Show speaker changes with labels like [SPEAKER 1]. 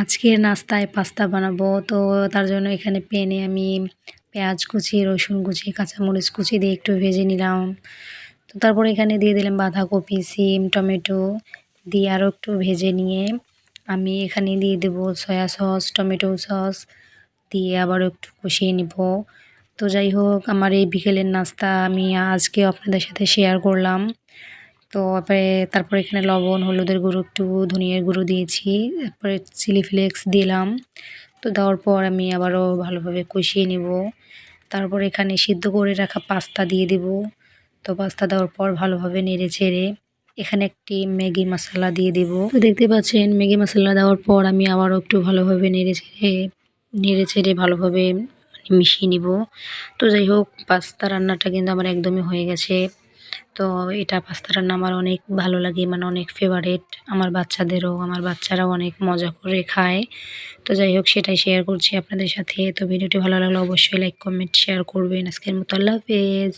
[SPEAKER 1] আজকের নাস্তায় পাস্তা বানাবো। তো তার জন্য এখানে প্যানে আমি পেঁয়াজ কুচি, রসুন কুচি, কাঁচামরিচ কুচি দিয়ে একটু ভেজে নিলাম। তো তারপরে এখানে দিয়ে দিলাম বাঁধাকপি, সিম, টমেটো দিয়ে আরও একটু ভেজে নিয়ে আমি এখানে দিয়ে দেবো সয়া সস, টমেটো সস দিয়ে আবারও একটু কষিয়ে নিব। তো যাই হোক, আমার এই বিকেলের নাস্তা আমি আজকে আপনাদের সাথে শেয়ার করলাম। তো তারপরে এখানে লবণ, হলুদের গুঁড়ো, একটু ধনিয়ার গুঁড়ো দিয়েছি। তারপরে চিলি ফ্লেক্স দিলাম। তো দেওয়ার পর আমি আবারও ভালোভাবে কষিয়ে নিব। তারপর এখানে সিদ্ধ করে রাখা পাস্তা দিয়ে দিব। তো পাস্তা দেওয়ার পর ভালোভাবে নেড়েচেড়ে এখানে একটি ম্যাগি মশলা দিয়ে দিব। তো দেখতে পাচ্ছেন ম্যাগি মশলা দেওয়ার পর আমি আবারও একটু ভালোভাবে নেড়েচেড়ে ভালোভাবে মিশিয়ে নিব। তো যাই হোক, পাস্তা রান্নাটা কিন্তু আমার একদমই হয়ে গেছে। তো এটা পাস্তা রান্না আমার অনেক ভালো লাগে, মানে অনেক ফেভারিট। আমার বাচ্চাদেরও, আমার বাচ্চারাও অনেক মজা করে খায়। তো যাই হোক, সেটাই শেয়ার করছি আপনাদের সাথে। তো ভিডিওটি ভালো লাগলে অবশ্যই লাইক, কমেন্ট, শেয়ার করবেন। আজকের মতো আল্লাহ হাফেজ।